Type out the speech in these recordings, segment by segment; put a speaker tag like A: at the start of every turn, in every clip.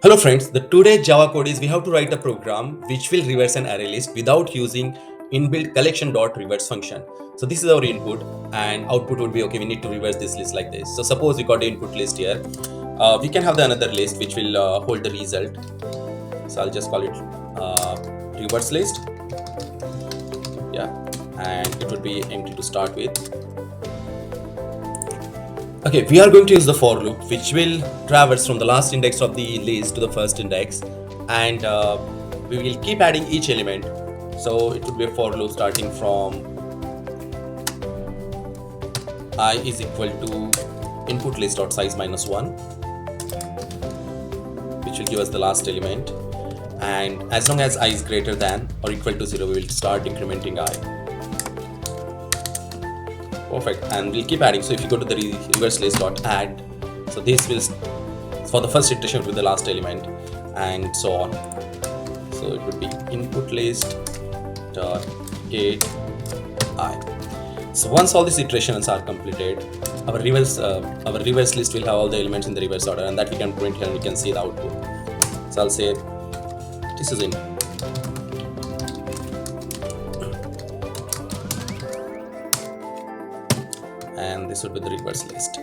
A: Hello friends, the today Java code is we have to write a program which will reverse an array list without using inbuilt collection.reverse function. So this is our input and output would be okay, we need to reverse this list like this. So suppose we got the input list here. We can have the another list which will hold the result. So I'll just call it reverse list. Yeah, and it would be empty to start with. Okay, we are going to use the for loop which will traverse from the last index of the list to the first index, and we will keep adding each element. So it would be a for loop starting from I is equal to input list dot size minus 1, which will give us the last element, and as long as I is greater than or equal to 0, we will start incrementing I. Perfect, and we'll keep adding. So if you go to the reverse list dot add, so this will for the first iteration with the last element and so on. So it would be input list dot get I. So once all these iterations are completed, our reverse list will have all the elements in the reverse order, and that we can print here and we can see the output. So I'll say this is in and this would be the reverse list.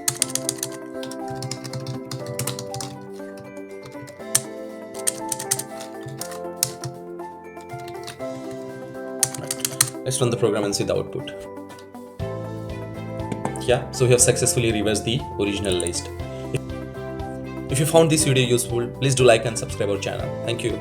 A: Right. Let's run the program and see the output. Yeah, so we have successfully reversed the original list. If you found this video useful, please do like and subscribe our channel. Thank you.